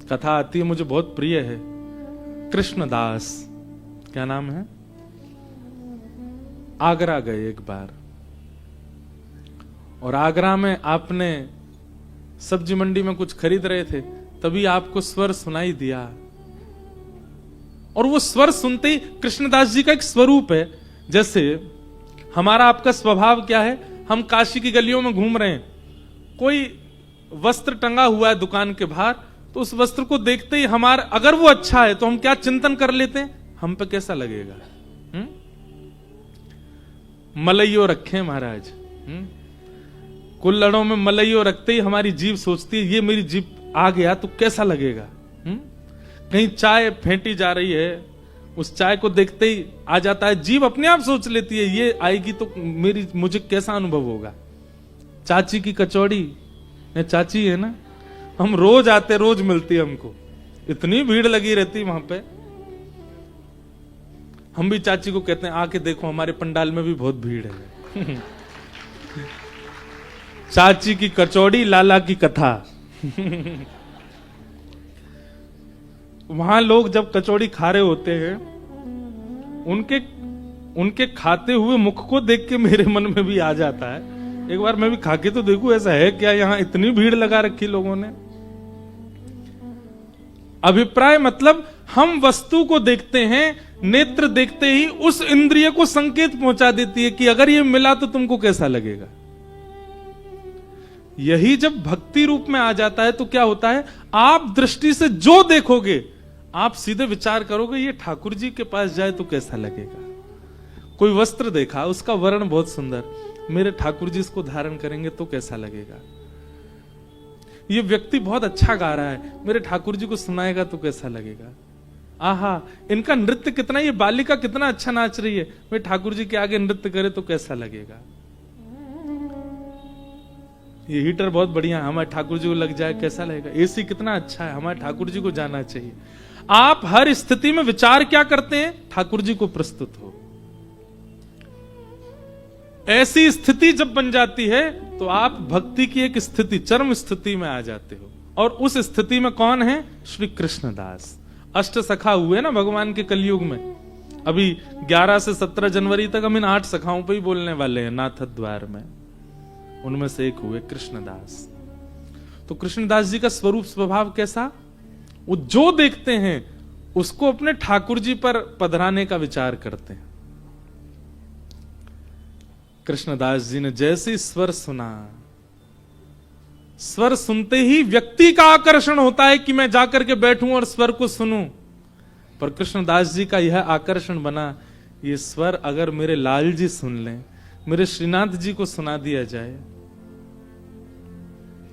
कथा आती है, मुझे बहुत प्रिय है। कृष्णदास, क्या नाम है, आगरा गए एक बार, और आगरा में आपने सब्जी मंडी में कुछ खरीद रहे थे, तभी आपको स्वर सुनाई दिया, और वो स्वर सुनते ही कृष्णदास जी का एक स्वरूप है। जैसे हमारा आपका स्वभाव क्या है, हम काशी की गलियों में घूम रहे हैं, कोई वस्त्र टंगा हुआ है दुकान के बाहर, तो उस वस्त्र को देखते ही हमारा, अगर वो अच्छा है तो हम क्या चिंतन कर लेते हैं, हम पे कैसा लगेगा। मलइयो रखे महाराज, कुल्लड़ों में मलइयो रखते ही हमारी जीभ सोचती है ये मेरी जीभ आ गया तो कैसा लगेगा। कहीं चाय फेंटी जा रही है, उस चाय को देखते ही आ जाता है, जीभ अपने आप सोच लेती है ये आएगी तो मुझे कैसा अनुभव होगा। चाची की कचौड़ी, चाची है ना, हम रोज आते, रोज मिलती है हमको, इतनी भीड़ लगी रहती वहां पे, हम भी चाची को कहते हैं आके देखो हमारे पंडाल में भी बहुत भीड़ है। चाची की कचौड़ी, लाला की कथा। वहां लोग जब कचौड़ी खा रहे होते हैं, उनके खाते हुए मुख को देख के मेरे मन में भी आ जाता है, एक बार मैं भी खा के तो देखूं ऐसा है क्या, यहां इतनी भीड़ लगा रखी लोगों ने। अभिप्राय मतलब हम वस्तु को देखते हैं, नेत्र देखते ही उस इंद्रिय को संकेत पहुंचा देती है कि अगर ये मिला तो तुमको कैसा लगेगा। यही जब भक्ति रूप में आ जाता है तो क्या होता है, आप दृष्टि से जो देखोगे आप सीधे विचार करोगे ये ठाकुर जी के पास जाए तो कैसा लगेगा। कोई वस्त्र देखा, उसका वर्ण बहुत सुंदर, मेरे ठाकुर जी इसको धारण करेंगे तो कैसा लगेगा। ये व्यक्ति बहुत अच्छा गा रहा है, मेरे ठाकुर जी को सुनाएगा तो कैसा लगेगा। आहा, इनका नृत्य कितना, ये बालिका कितना अच्छा नाच रही है, मेरे ठाकुर जी के आगे नृत्य करे तो कैसा लगेगा। ये हीटर बहुत बढ़िया, हमारे ठाकुर जी को लग जाए कैसा लगेगा। एसी कितना अच्छा है, हमारे ठाकुर जी को जाना चाहिए। आप हर स्थिति में विचार क्या करते हैं, ठाकुर जी को प्रस्तुत हो। ऐसी स्थिति जब बन जाती है तो आप भक्ति की एक स्थिति, चरम स्थिति में आ जाते हो। और उस स्थिति में कौन है, श्री कृष्णदास। अष्ट सखा हुए ना भगवान के कलयुग में, अभी 11 से 17 जनवरी तक हम इन 8 सखाओं पे ही बोलने वाले हैं नाथ द्वार में, उनमें से एक हुए कृष्णदास। तो कृष्णदास जी का स्वरूप स्वभाव कैसा, वो जो देखते हैं उसको अपने ठाकुर जी पर पधराने का विचार करते हैं। कृष्णदास जी ने जैसे स्वर सुना, स्वर सुनते ही व्यक्ति का आकर्षण होता है कि मैं जाकर के बैठूं और स्वर को सुनूं, पर कृष्णदास जी का यह आकर्षण बना, ये स्वर अगर मेरे लाल जी सुन लें, मेरे श्रीनाथ जी को सुना दिया जाए,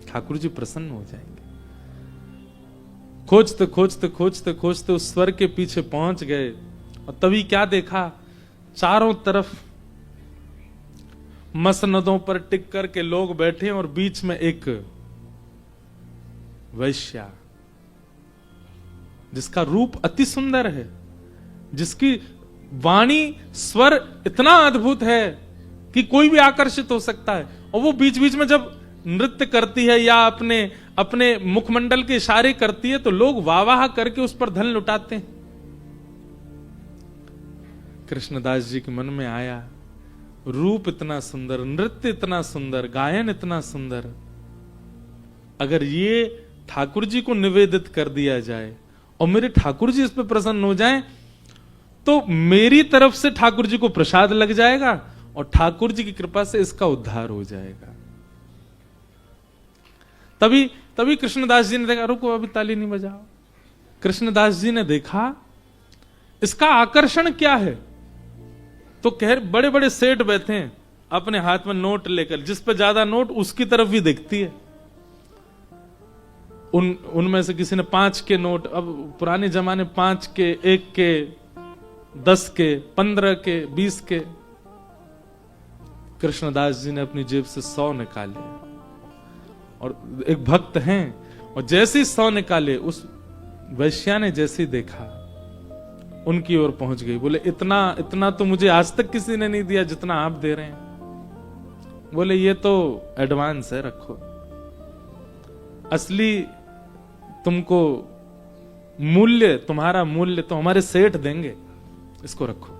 ठाकुर जी प्रसन्न हो जाएंगे। खोजते खोजते खोजते खोजते उस स्वर के पीछे पहुंच गए, और तभी क्या देखा, चारों तरफ मसनदों पर टिक करके लोग बैठे और बीच में एक वैश्या, जिसका रूप अति सुंदर है, जिसकी वाणी स्वर इतना अद्भुत है कि कोई भी आकर्षित हो सकता है। और वो बीच बीच में जब नृत्य करती है या अपने अपने मुखमंडल के इशारे करती है तो लोग वाह वाह करके उस पर धन लुटाते हैं। कृष्णदास जी के मन में आया, रूप इतना सुंदर, नृत्य इतना सुंदर, गायन इतना सुंदर, अगर ये ठाकुर जी को निवेदित कर दिया जाए और मेरे ठाकुर जी इस पर प्रसन्न हो जाएं, तो मेरी तरफ से ठाकुर जी को प्रसाद लग जाएगा और ठाकुर जी की कृपा से इसका उद्धार हो जाएगा। तभी कृष्णदास जी ने देखा, रुको अभी ताली नहीं बजाओ। कृष्णदास जी ने देखा इसका आकर्षण क्या है, तो कह बड़े बड़े सेठ बैठे हैं अपने हाथ में नोट लेकर, जिस पे ज्यादा नोट उसकी तरफ भी देखती है। उनमें से किसी ने 5 के नोट, अब पुराने जमाने 5 के, 1 के, 10 के, 15 के, 20 के। कृष्णदास जी ने अपनी जेब से 100 निकाले और एक भक्त हैं, और जैसे ही 100 निकाले उस वैश्या ने जैसे ही देखा उनकी ओर पहुंच गई, बोले इतना तो मुझे आज तक किसी ने नहीं दिया जितना आप दे रहे हैं। बोले ये तो एडवांस है, रखो, असली तुमको मूल्य, तुम्हारा मूल्य तो हमारे सेठ देंगे, इसको रखो।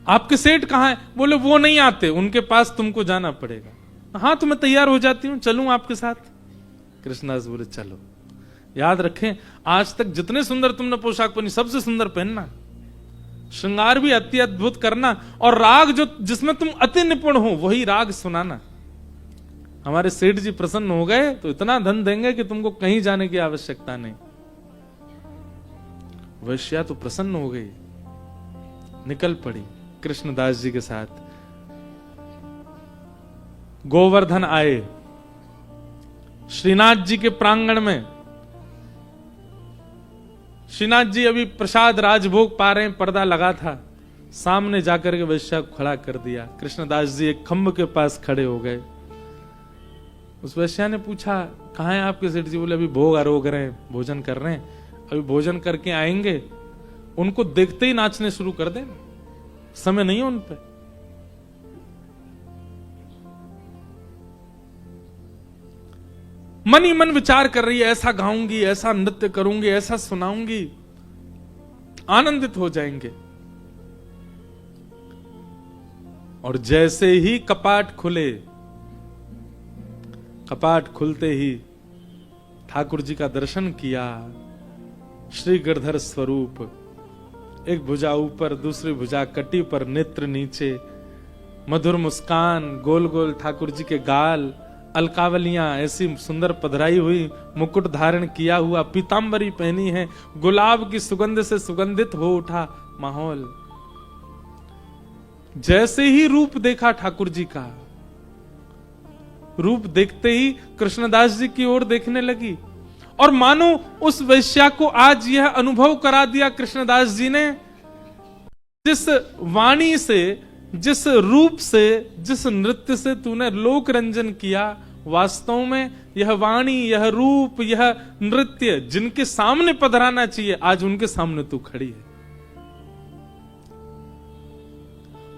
आपके सेठ कहां है? बोले वो नहीं आते, उनके पास तुमको जाना पड़ेगा। हाँ तो मैं तैयार हो जाती हूं, चलूं आपके साथ। कृष्णदास बोले चलो। याद रखें, आज तक जितने सुंदर तुमने पोशाक पहनी, सबसे सुंदर पहनना, श्रृंगार भी अति अद्भुत करना, और राग जो जिसमें तुम अति निपुण हो वही राग सुनाना। हमारे सेठ जी प्रसन्न हो गए तो इतना धन देंगे कि तुमको कहीं जाने की आवश्यकता नहीं। वैश्या तो प्रसन्न हो गई, निकल पड़ी कृष्णदास जी के साथ। गोवर्धन आए श्रीनाथ जी के प्रांगण में। श्रीनाथ जी अभी प्रसाद राजभोग पा रहे हैं, पर्दा लगा था, सामने जाकर के वैश्या को खड़ा कर दिया। कृष्णदास जी एक खंभ के पास खड़े हो गए। उस वैश्या ने पूछा कहां है आपके सेठ जी? बोले अभी भोग आरोग रहे हैं, भोजन कर रहे हैं, अभी भोजन करके आएंगे। उनको देखते ही नाचने शुरू कर देना, समय नहीं है उन पे। मन ही मन विचार कर रही है, ऐसा गाऊंगी, ऐसा नृत्य करूंगी, ऐसा सुनाऊंगी, आनंदित हो जाएंगे। और जैसे ही कपाट खुले, कपाट खुलते ही ठाकुर जी का दर्शन किया। श्री गिरधर स्वरूप, एक भुजा ऊपर, दूसरी भुजा कटी पर, नेत्र नीचे, मधुर मुस्कान, गोल गोल ठाकुर जी के गाल, अलकावलियां ऐसी सुंदर पधराई हुई, मुकुट धारण किया हुआ, पीतांबरी पहनी है, गुलाब की सुगंध से सुगंधित हो उठा माहौल। जैसे ही रूप देखा ठाकुर जी का, रूप देखते ही कृष्णदास जी की ओर देखने लगी, और मानो उस वैश्या को आज यह अनुभव करा दिया कृष्णदास जी ने, जिस वाणी से, जिस रूप से, जिस नृत्य से तूने लोक रंजन किया, वास्तव में यह वाणी, यह रूप, यह नृत्य जिनके सामने पधराना चाहिए, आज उनके सामने तू खड़ी है।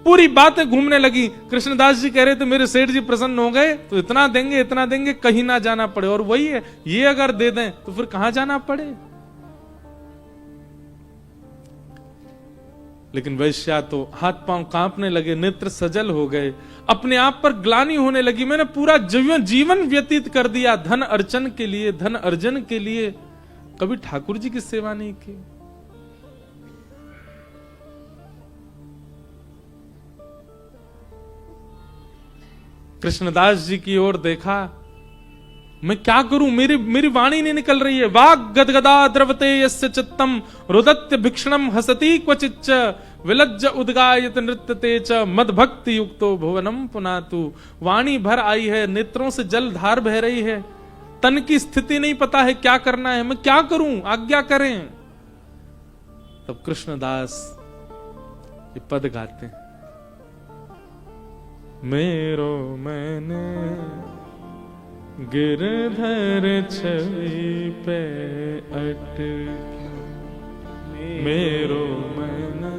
पूरी बातें घूमने लगी। कृष्णदास जी कह रहे थे मेरे सेठ जी प्रसन्न हो गए तो इतना देंगे, इतना देंगे, कहीं ना जाना पड़े। और वही है, ये अगर दे दें तो फिर कहां जाना पड़े। लेकिन वैश्या तो हाथ पांव कांपने लगे, नेत्र सजल हो गए, अपने आप पर ग्लानि होने लगी। मैंने पूरा जीवन व्यतीत कर दिया धन अर्चन के लिए, धन अर्जन के लिए, कभी ठाकुर जी की सेवा नहीं की। कृष्णदास जी की ओर देखा, मैं क्या करूं, मेरी वाणी नहीं निकल रही है। वाग गदगदा द्रवते यस्य चित्तम रुदत्य भिक्षणम हसति क्वचिच्च विलज्ज उद्गायत नृत्यते च मद भक्ति युक्तो भुवनम पुनातु। वाणी भर आई है, नेत्रों से जल धार बह रही है, तन की स्थिति नहीं पता है क्या करना है, मैं क्या करूं, आज्ञा करें। तब कृष्णदास ये पद गाते हैं, मेरो मैंने गिरधर छवि पे अटका, मेरो मैंने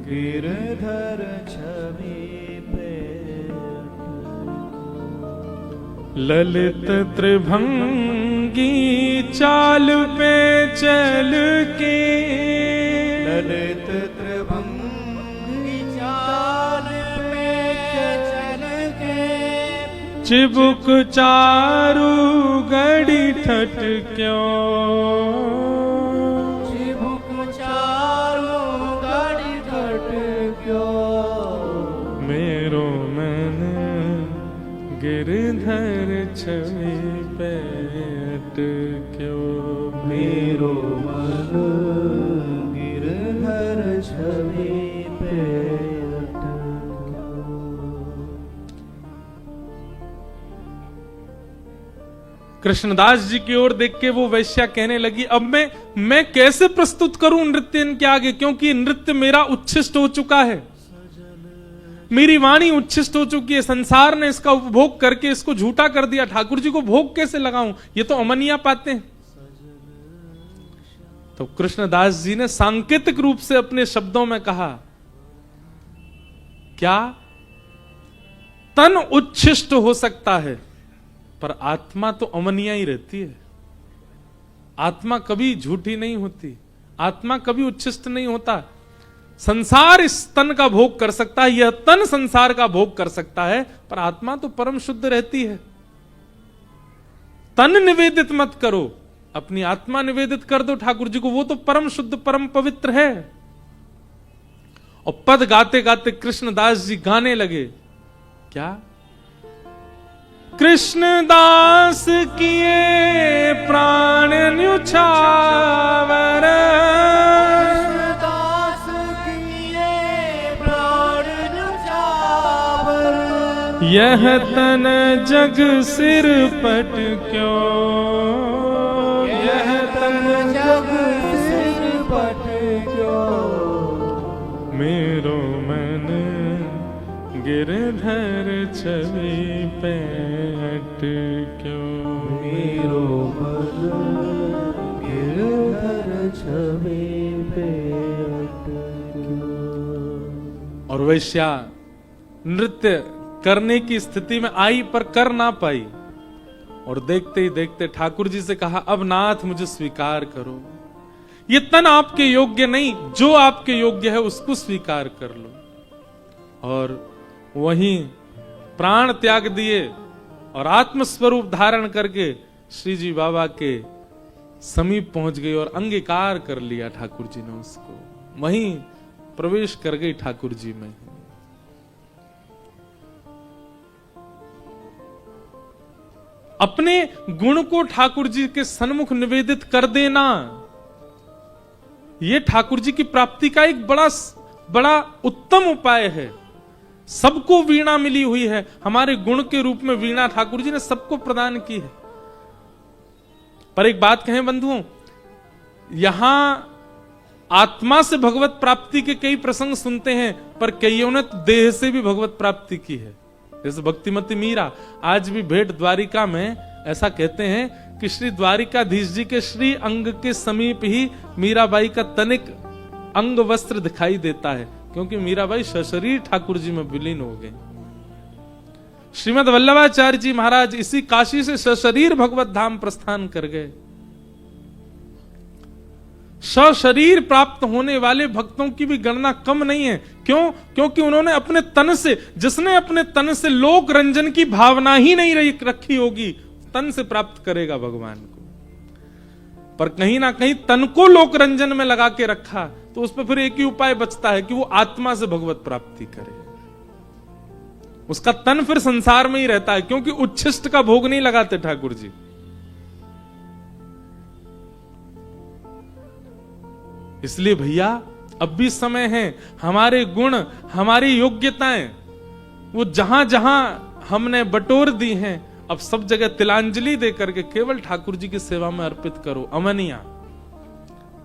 गिरधर छवि पे ललित त्रिभंगी चाल पे चल के, ललित त्रिभंगी चाल पे चल के, चिबुक चारू गड़ी ठट क्यों, चिबुक चारू गड़ी ठट क्यों, मेरो मन गिरधर छवि पे अटक्यो, मेरो मन गिरधर छवि पे अटक्यो। कृष्णदास जी की ओर देख के वो वैश्या कहने लगी, अब मैं कैसे प्रस्तुत करूं नृत्य इनके आगे, क्योंकि नृत्य मेरा उच्छिष्ट हो चुका है, मेरी वाणी उच्छिष्ट हो चुकी है, संसार ने इसका उपभोग करके इसको झूठा कर दिया, ठाकुर जी को भोग कैसे लगाऊं, ये तो अमनिया पाते हैं। तो कृष्णदास जी ने सांकेतिक रूप से अपने शब्दों में कहा, क्या तन उच्छिष्ट हो सकता है पर आत्मा तो अमनिया ही रहती है। आत्मा कभी झूठी नहीं होती, आत्मा कभी उच्छिष्ट नहीं होता। संसार इस तन का भोग कर सकता है, यह तन संसार का भोग कर सकता है, पर आत्मा तो परम शुद्ध रहती है। तन निवेदित मत करो, अपनी आत्मा निवेदित कर दो ठाकुर जी को, वो तो परम शुद्ध परम पवित्र है। और पद गाते गाते कृष्णदास जी गाने लगे, क्या? कृष्णदास किए प्राण न्युछावर, कृष्णदास किए प्राण न्युछावर, यह तन जग सिर पट क्यों, यह तन जग सिर पट क्यों, मेरो मन गिरधर छवि पे अटक्यों, मेरो मन गिरधर छवि पे अटक्यों। और वैश्या नृत्य करने की स्थिति में आई पर कर ना पाई, और देखते ही देखते ठाकुर जी से कहा, अब नाथ मुझे स्वीकार करो, ये तन आपके योग्य नहीं, जो आपके योग्य है उसको स्वीकार कर लो। और वहीं प्राण त्याग दिए और आत्मस्वरूप धारण करके श्री जी बाबा के समीप पहुंच गई और अंगीकार कर लिया ठाकुर जी ने उसको, वहीं प्रवेश कर गई ठाकुर जी में। अपने गुण को ठाकुर जी के सन्मुख निवेदित कर देना, यह ठाकुर जी की प्राप्ति का एक बड़ा उत्तम उपाय है। सबको वीणा मिली हुई है, हमारे गुण के रूप में वीणा ठाकुर जी ने सबको प्रदान की है। पर एक बात कहें बंधुओं, यहां आत्मा से भगवत प्राप्ति के कई प्रसंग सुनते हैं, पर कईयों ने तो देह से भी भगवत प्राप्ति की है, जैसे भक्तिमती मीरा। आज भी भेंट द्वारिका में ऐसा कहते हैं कि श्री द्वारिकाधीश जी के श्री अंग के समीप ही मीराबाई का तनिक अंग वस्त्र दिखाई देता है, क्योंकि मीराबाई सशरीर ठाकुर जी में विलीन हो गए। श्रीमद वल्लभाचार्य जी महाराज इसी काशी से सशरीर भगवत धाम प्रस्थान कर गए। सशरीर प्राप्त होने वाले भक्तों की भी गणना कम नहीं है। क्यों? क्योंकि उन्होंने अपने तन से, जिसने अपने तन से लोक रंजन की भावना ही नहीं रखी होगी, तन से प्राप्त करेगा भगवान को। पर कहीं ना कहीं तन को लोक रंजन में लगा के रखा, तो उस पर फिर एक ही उपाय बचता है कि वो आत्मा से भगवत प्राप्ति करे। उसका तन फिर संसार में ही रहता है, क्योंकि उच्छिष्ट का भोग नहीं लगाते ठाकुर जी। इसलिए भैया अब भी समय है, हमारे गुण, हमारी योग्यताएं वो जहां जहां हमने बटोर दी हैं, अब सब जगह तिलांजलि दे करके केवल ठाकुर जी की सेवा में अर्पित करो। अमनिया,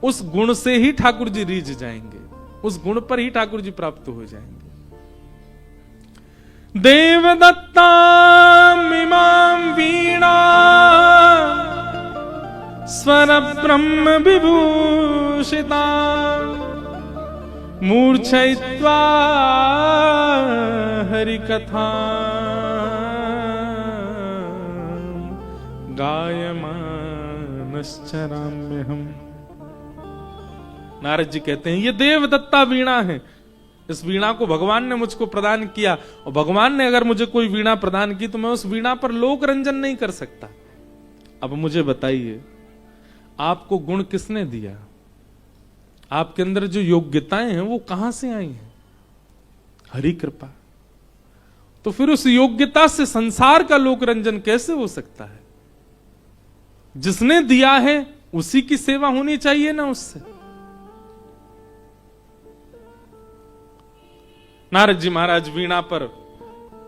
उस गुण से ही ठाकुर जी रीझ जाएंगे, उस गुण पर ही ठाकुर जी प्राप्त हो जाएंगे। देवदत्ता मिमां वीणा स्वर ब्रह्म विभूषिता मूर्छयित्वा हरिकथा गायमानश्चराम्यहम्। नारद जी कहते हैं ये देवदत्ता वीणा है, इस वीणा को भगवान ने मुझको प्रदान किया, और भगवान ने अगर मुझे कोई वीणा प्रदान की तो मैं उस वीणा पर लोक रंजन नहीं कर सकता। अब मुझे बताइए, आपको गुण किसने दिया? आपके अंदर जो योग्यताएं हैं वो कहां से आई हैं? हरि कृपा। तो फिर उस योग्यता से संसार का लोक रंजन कैसे हो सकता है? जिसने दिया है उसी की सेवा होनी चाहिए ना उससे। नारद जी महाराज वीणा पर,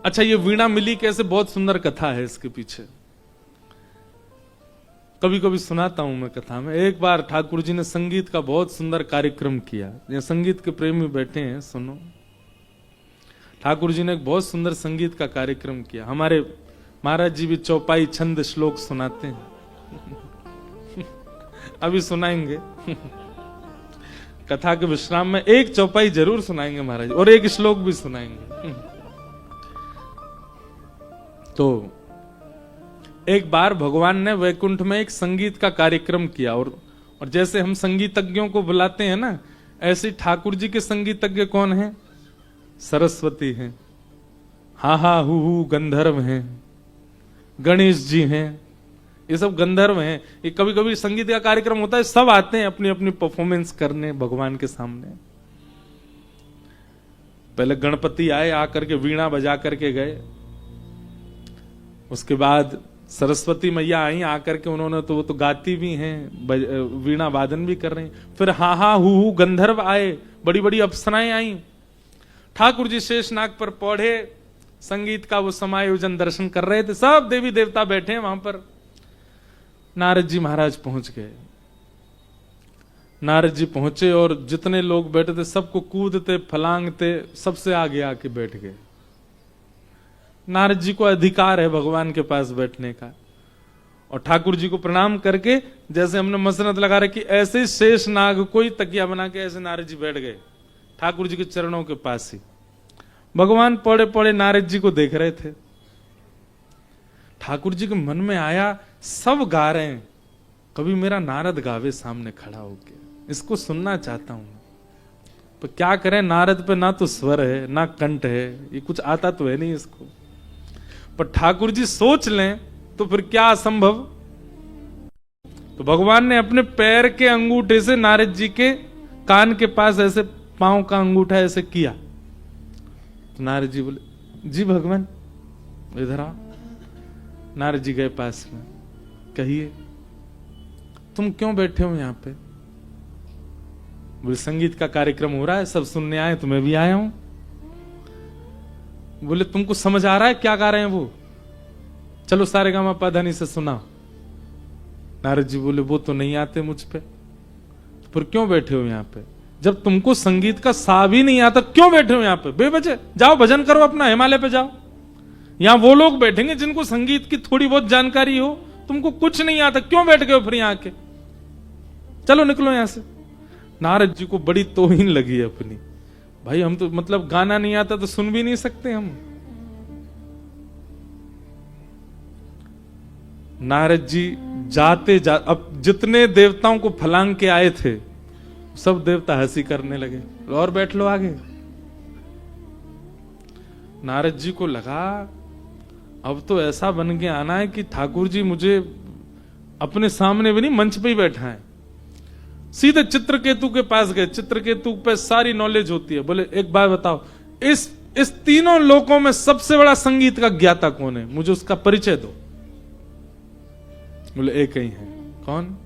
अच्छा ये वीणा मिली कैसे, बहुत सुंदर कथा है इसके पीछे, कभी कभी सुनाता हूं मैं कथा में। एक बार ठाकुर जी ने संगीत का बहुत सुंदर कार्यक्रम किया। ये संगीत के प्रेमी बैठे हैं, सुनो। ठाकुर जी ने एक बहुत सुंदर संगीत का कार्यक्रम किया। हमारे महाराज जी भी चौपाई छंद श्लोक सुनाते हैं अभी सुनाएंगे कथा के विश्राम में एक चौपाई जरूर सुनाएंगे महाराज, और एक श्लोक भी सुनाएंगे। तो एक बार भगवान ने वैकुंठ में एक संगीत का कार्यक्रम किया, और जैसे हम संगीतज्ञों को बुलाते हैं ना, ऐसे ठाकुर जी के संगीतज्ञ कौन हैं? सरस्वती हैं, हा हा हु गंधर्व हैं, गणेश जी हैं, ये सब गंधर्व हैं। ये कभी कभी संगीत का कार्यक्रम होता है, सब आते हैं अपनी अपनी परफॉर्मेंस करने भगवान के सामने। पहले गणपति आए, आकर के वीणा बजा करके गए, उसके बाद सरस्वती मैया आई, आकर के उन्होंने तो वो तो गाती भी हैं, वीणा वादन भी कर रही हैं। फिर हा हा हु गंधर्व आए, बड़ी बड़ी अप्सराएं आई। ठाकुर जी शेषनाग पर पौढ़े संगीत का वो समायोजन दर्शन कर रहे थे, सब देवी देवता बैठे हैं वहां पर। नारद जी महाराज पहुंच गए। नारद जी पहुंचे और जितने लोग बैठे थे सबको कूदते फलांगते सबसे आगे आके बैठ गए। नारद जी को अधिकार है भगवान के पास बैठने का, और ठाकुर जी को प्रणाम करके जैसे हमने मसनत लगा रखी, ऐसे ही शेष नाग कोई तकिया बना के ऐसे नारद जी बैठ गए ठाकुर जी के चरणों के पास ही। भगवान पड़े पड़े नारद जी को देख रहे थे। ठाकुर जी के मन में आया, सब गा रहे हैं, कभी मेरा नारद गावे सामने खड़ा होके, इसको सुनना चाहता हूं। पर क्या करें, नारद पे ना तो स्वर है ना कंठ है, ये कुछ आता तो है नहीं इसको। पर ठाकुर जी सोच लें तो फिर क्या असंभव। तो भगवान ने अपने पैर के अंगूठे से नारद जी के कान के पास ऐसे पांव का अंगूठा ऐसे किया। तो नारद जी बोले, जी भगवान इधर आओ। नारद जी गए पास में, कहिए तुम क्यों बैठे हो यहां पे? बोले संगीत का कार्यक्रम हो रहा है, सब सुनने आए तो मैं भी आया हूं। बोले तुमको समझ आ रहा है क्या गा रहे हैं वो? चलो सारेगामा पाधानी से सुनाओ। नारद जी बोले वो तो नहीं आते मुझ पे। तो फिर क्यों बैठे हो यहां पे? जब तुमको संगीत का सा भी नहीं आता क्यों बैठे हो यहां पे बेवजह? जाओ भजन करो अपना, हिमालय पे जाओ। यहां वो लोग बैठेंगे जिनको संगीत की थोड़ी बहुत जानकारी हो, तुमको कुछ नहीं आता, क्यों बैठ गए हो फिर यहां आके? चलो निकलो यहां से। नारद जी को बड़ी तौहीन लगी अपनी, भाई हम तो मतलब गाना नहीं आता तो सुन भी नहीं सकते हम। नारद जी जाते अब जितने देवताओं को फलांग के आए थे सब देवता हंसी करने लगे, और बैठ लो आगे। नारद जी को लगा अब तो ऐसा बन के आना है कि ठाकुर जी मुझे अपने सामने भी नहीं, मंच पे ही बैठा है। सीधे चित्रकेतु के पास गए। चित्रकेतु पे सारी नॉलेज होती है। बोले एक बात बताओ, इस तीनों लोकों में सबसे बड़ा संगीत का ज्ञाता कौन है? मुझे उसका परिचय दो। बोले एक ही है। कौन?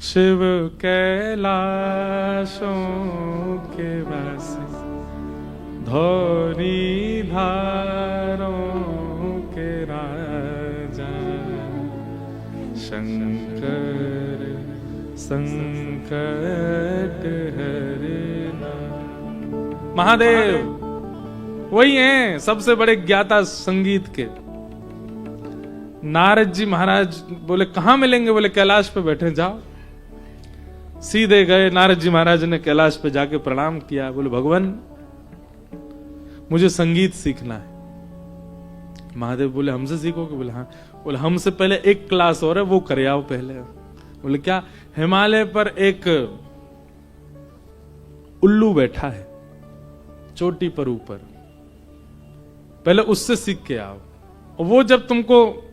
शिव कैलाशों के वासी, धौरी धारों के राजा, शंकर संकट हरना। महादेव वही हैं सबसे बड़े ज्ञाता संगीत के। नारद जी महाराज बोले कहां मिलेंगे? बोले कैलाश पे बैठे, जाओ। सीधे गए। नारद जी महाराज ने कैलाश पे जाके प्रणाम किया। बोले भगवान मुझे संगीत सीखना है। महादेव बोले हमसे सीखोगे? बोले हाँ। बोले हमसे पहले एक क्लास और है, वो करे आओ पहले। बोले क्या? हिमालय पर एक उल्लू बैठा है चोटी पर ऊपर, पहले उससे सीख के आओ, और वो जब तुमको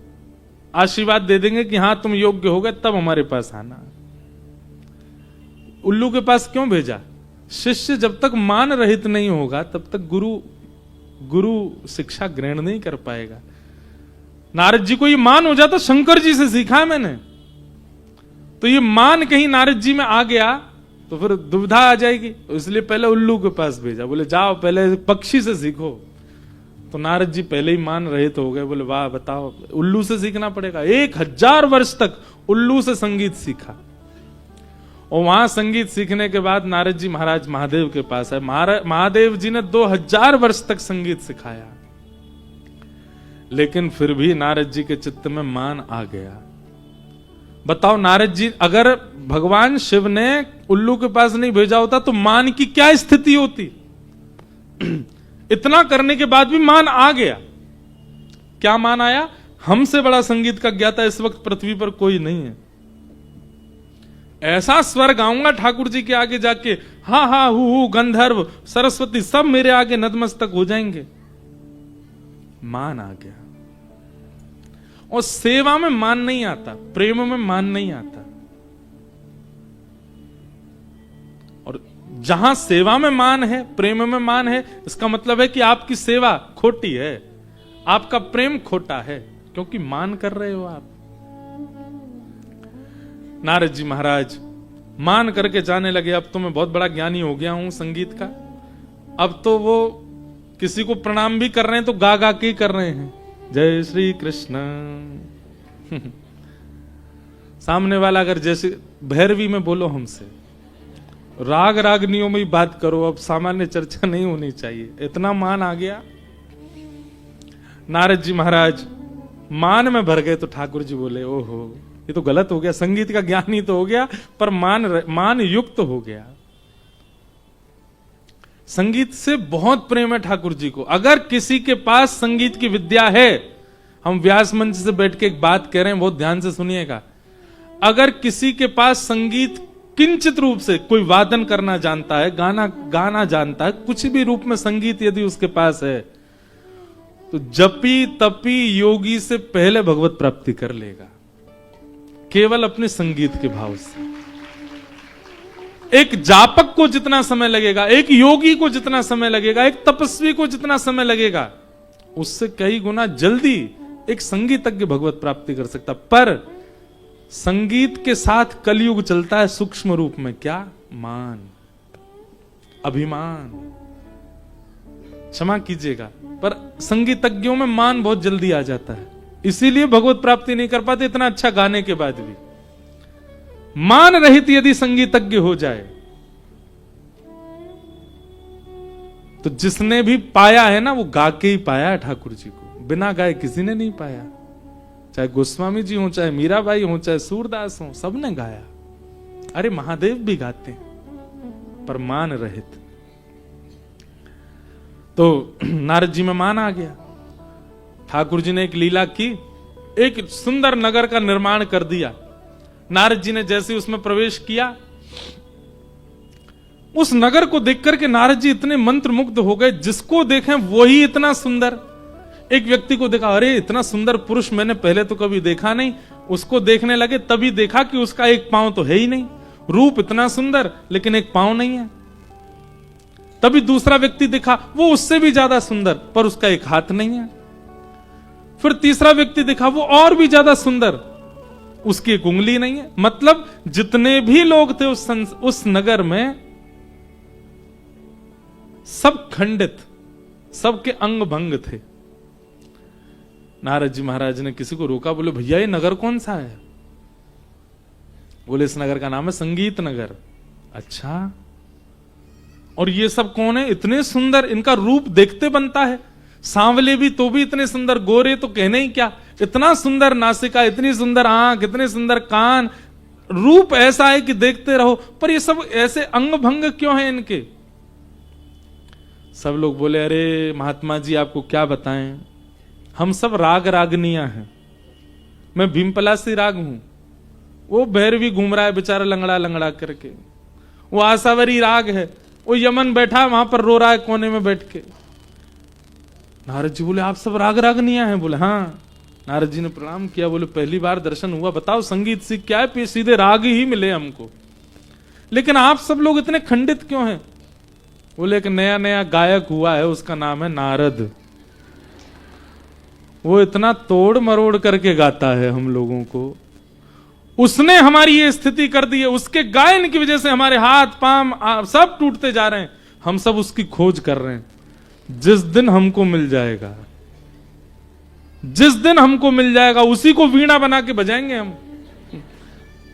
आशीर्वाद दे देंगे कि हाँ तुम योग्य हो गए, तब हमारे पास आना। उल्लू के पास क्यों भेजा? शिष्य जब तक मान रहित नहीं होगा तब तक गुरु शिक्षा ग्रहण नहीं कर पाएगा। नारद जी को ये मान हो जाता, शंकर जी से सीखा है मैंने, तो ये मान कहीं नारद जी में आ गया तो फिर दुविधा आ जाएगी। तो इसलिए पहले उल्लू के पास भेजा। बोले जाओ पहले पक्षी से सीखो। तो नारद जी पहले ही मान रहे तो हो गए। बोले वाह बताओ, उल्लू से सीखना पड़ेगा। 1000 वर्ष तक उल्लू से संगीत सीखा, और वहां संगीत सीखने के बाद नारद जी महाराज महादेव के पास है। महादेव जी ने 2000 वर्ष तक संगीत सिखाया, लेकिन फिर भी नारद जी के चित्त में मान आ गया। बताओ नारद जी, अगर भगवान शिव ने उल्लू के पास नहीं भेजा होता तो मान की क्या स्थिति होती? इतना करने के बाद भी मान आ गया। क्या मान आया? हमसे बड़ा संगीत का ज्ञाता इस वक्त पृथ्वी पर कोई नहीं है। ऐसा स्वर गाऊंगा ठाकुर जी के आगे जाके, हा हा हु गंधर्व सरस्वती सब मेरे आगे नतमस्तक हो जाएंगे। मान आ गया। और सेवा में मान नहीं आता, प्रेम में मान नहीं आता। और जहां सेवा में मान है, प्रेम में मान है, इसका मतलब है कि आपकी सेवा खोटी है, आपका प्रेम खोटा है, क्योंकि मान कर रहे हो आप। नारद जी महाराज मान करके जाने लगे, अब तो मैं बहुत बड़ा ज्ञानी हो गया हूं संगीत का। अब तो वो किसी को प्रणाम भी कर रहे हैं तो गा गा के कर रहे हैं, जय श्री कृष्ण। सामने वाला अगर जैसे भैरवी में बोलो हमसे, राग रागनियों में ही बात करो, अब सामान्य चर्चा नहीं होनी चाहिए, इतना मान आ गया। नारद जी महाराज मान में भर गए तो ठाकुर जी बोले, ओहो ये तो गलत हो गया, संगीत का ज्ञान ही तो हो गया पर मान युक्त हो गया। संगीत से बहुत प्रेम है ठाकुर जी को। अगर किसी के पास संगीत की विद्या है, हम व्यास मंच से बैठ के एक बात कह रहे हैं, बहुत ध्यान से सुनिएगा। अगर किसी के पास संगीत किंचित रूप से, कोई वादन करना जानता है, गाना जानता है, कुछ भी रूप में संगीत यदि उसके पास है, तो जपी तपी योगी से पहले भगवत प्राप्ति कर लेगा, केवल अपने संगीत के भाव से। एक जापक को जितना समय लगेगा, एक योगी को जितना समय लगेगा, एक तपस्वी को जितना समय लगेगा, उससे कई गुना जल्दी एक संगीतज्ञ भगवत प्राप्ति कर सकता। पर संगीत के साथ कलयुग चलता है सूक्ष्म रूप में। क्या? मान, अभिमान। क्षमा कीजिएगा, पर संगीतज्ञों में मान बहुत जल्दी आ जाता है, इसीलिए भगवत प्राप्ति नहीं कर पाते, इतना अच्छा गाने के बाद भी। मान रहित यदि संगीतज्ञ हो जाए तो जिसने भी पाया है ना, वो गा के ही पाया है ठाकुर जी को, बिना गाए किसी ने नहीं पाया। चाहे गोस्वामी जी हो, चाहे मीराबाई हो, चाहे सूरदास हो, सबने गाया। अरे महादेव भी गाते हैं, पर मान रहित। तो नारद जी में मान आ गया। ठाकुर जी ने एक लीला की, एक सुंदर नगर का निर्माण कर दिया। नारद जी ने जैसे उसमें प्रवेश किया, उस नगर को देख करके नारद जी इतने मंत्रमुग्ध हो गए, जिसको देखें वही इतना सुंदर। एक व्यक्ति को देखा, अरे इतना सुंदर पुरुष मैंने पहले तो कभी देखा नहीं। उसको देखने लगे, तभी देखा कि उसका एक पांव तो है ही नहीं। रूप इतना सुंदर लेकिन एक पांव नहीं है। तभी दूसरा व्यक्ति देखा, वो उससे भी ज्यादा सुंदर, पर उसका एक हाथ नहीं है। फिर तीसरा व्यक्ति देखा, वो और भी ज्यादा सुंदर, उसकी एक उंगली नहीं है। मतलब जितने भी लोग थे उस नगर में, सब खंडित, सबके अंग भंग थे। नारद जी महाराज ने किसी को रोका, बोले भैया ये नगर कौन सा है? बोले इस नगर का नाम है संगीत नगर। अच्छा, और ये सब कौन है? इतने सुंदर, इनका रूप देखते बनता है। सांवले भी तो भी इतने सुंदर, गोरे तो कहने ही क्या। इतना सुंदर नासिका, इतनी सुंदर आंख, इतने सुंदर कान, रूप ऐसा है कि देखते रहो। पर ये सब ऐसे अंग भंग क्यों है इनके? सब लोग बोले, अरे महात्मा जी आपको क्या बताएं, हम सब राग रागनियां हैं। मैं भीमपलासी राग हूं, वो भैरवी घूम रहा है बेचारा लंगड़ा लंगड़ा करके। वो आसावरी राग है, वो यमन बैठा वहां पर रो रहा है कोने में बैठ के। नारद जी बोले, आप सब राग रागनियां हैं? बोले हाँ। नारद जी ने प्रणाम किया, बोले पहली बार दर्शन हुआ, बताओ संगीत सीख क्या है? सीधे राग ही मिले हमको, लेकिन आप सब लोग इतने खंडित क्यों हैं? बोले एक नया नया गायक हुआ है, उसका नाम है नारद। वो इतना तोड़ मरोड़ करके गाता है हम लोगों को, उसने हमारी ये स्थिति कर दी है। उसके गायन की वजह से हमारे हाथ पांव सब टूटते जा रहे हैं। हम सब उसकी खोज कर रहे हैं। जिस दिन हमको मिल जाएगा, जिस दिन हमको मिल जाएगा, उसी को वीणा बना के बजाएंगे हम,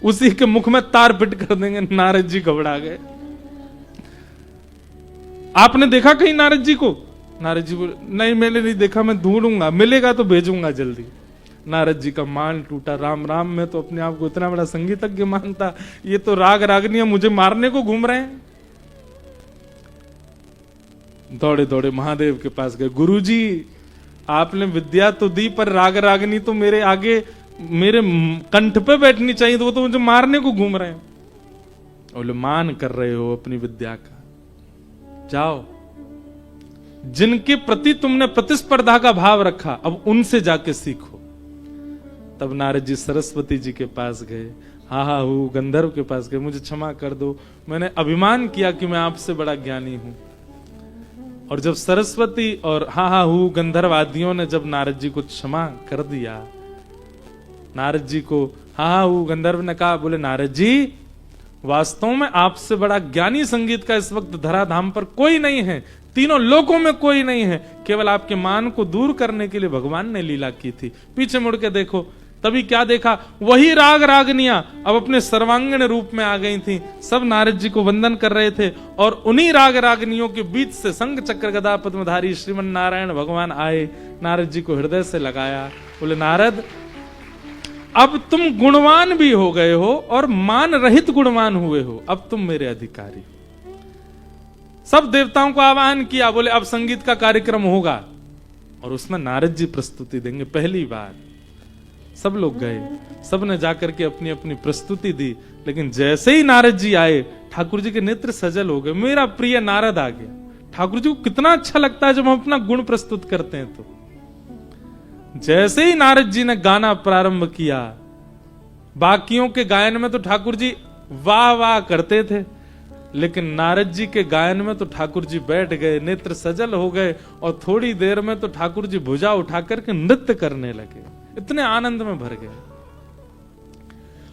उसी के मुख में तार पिट कर देंगे। नारद जी घबरा गए। आपने देखा कहीं नारद जी को? नारद जी बोले, नहीं मैंने नहीं देखा, मैं ढूंढूंगा, मिलेगा तो भेजूंगा जल्दी। नारद जी का मान टूटा। राम राम, मैं तो अपने आप को इतना बड़ा संगीतज्ञ मानता, ये तो राग रागनियां मुझे मारने को घूम रहे हैं। दौड़े दौड़े महादेव के पास गए। गुरुजी, आपने विद्या तो दी, पर राग रागनी तो मेरे आगे, मेरे कंठ पे बैठनी चाहिए, तो वो तो मुझे मारने को घूम रहे हैं। बोले मान कर रहे हो अपनी विद्या का, जाओ, जिनके प्रति तुमने प्रतिस्पर्धा का भाव रखा अब उनसे जाके सीखो। तब नारद जी सरस्वती जी के पास गए, हा गंधर्व के पास गए, मुझे क्षमा कर दो, मैंने अभिमान किया कि मैं आपसे बड़ा ज्ञानी हूं। और जब सरस्वती और हा गंधर्व आदियों ने जब नारद जी को क्षमा कर दिया, नारद जी को हा गंधर्व ने कहा, बोले नारद जी, वास्तव में आपसे बड़ा ज्ञानी संगीत का इस वक्त धराधाम पर कोई नहीं है, तीनों लोकों में कोई नहीं है, केवल आपके मान को दूर करने के लिए भगवान ने लीला की थी। पीछे मुड़ के देखो, तभी क्या देखा, वही राग रागनियां अब अपने सर्वांगीण रूप में आ गई थी, सब नारद जी को वंदन कर रहे थे। और उन्हीं राग रागनियों के बीच से शंख चक्र गदा पद्मधारी श्रीमन नारायण भगवान आए, नारद जी को हृदय से लगाया। बोले नारद, अब तुम गुणवान भी हो गए हो और मान रहित गुणवान हुए हो, अब तुम मेरे अधिकारी। सब देवताओं को आह्वान किया, बोले अब संगीत का कार्यक्रम होगा और उसमें नारद जी प्रस्तुति देंगे पहली बार। सब लोग गए, सब ने जाकर के अपनी अपनी प्रस्तुति दी, लेकिन जैसे ही नारद जी आए, ठाकुर जी के नेत्र सजल हो गए। मेरा प्रिय नारद आ गया। ठाकुर जी को कितना अच्छा लगता है जब हम अपना गुण प्रस्तुत करते हैं। तो जैसे ही नारद जी ने गाना प्रारंभ किया, बाकियों के गायन में तो ठाकुर जी वाह वाह करते थे, लेकिन नारद जी के गायन में तो ठाकुर जी बैठ गए, नेत्र सजल हो गए, और थोड़ी देर में तो ठाकुर जी भुजा उठा करके नृत्य करने लगे, इतने आनंद में भर गए।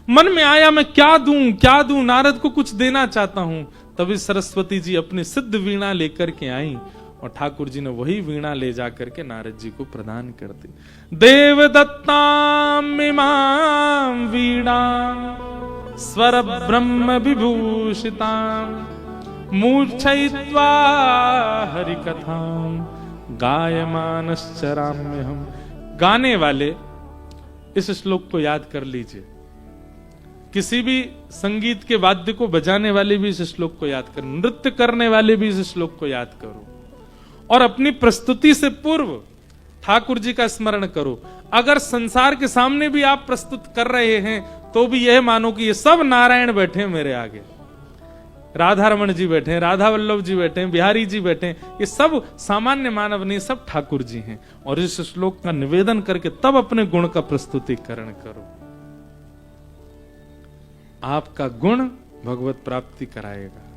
मन में आया मैं क्या दूं, नारद को कुछ देना चाहता हूं। तभी सरस्वती जी अपनी सिद्ध वीणा लेकर के आई और ठाकुर जी ने वही वीणा ले जाकर के नारद जी को प्रदान कर दी। देव दत्ताम इमाम वीणा स्वर ब्रह्म विभूषिताम मूर्छयित्वा हरि कथाम गायमानश्चराम्य हम। गाने वाले इस श्लोक को याद कर लीजिए, किसी भी संगीत के वाद्य को बजाने वाले भी इस श्लोक को याद करो, नृत्य करने वाले भी इस श्लोक को याद करो, और अपनी प्रस्तुति से पूर्व ठाकुर जी का स्मरण करो। अगर संसार के सामने भी आप प्रस्तुत कर रहे हैं तो भी यह मानो कि ये सब नारायण बैठे हैं मेरे आगे, राधा रमन जी बैठे हैं, राधा वल्लभ जी बैठे हैं, बिहारी जी बैठे हैं, ये सब सामान्य मानव नहीं, सब ठाकुर जी हैं। और इस श्लोक का निवेदन करके तब अपने गुण का प्रस्तुतिकरण करो। आपका गुण भगवत प्राप्ति कराएगा।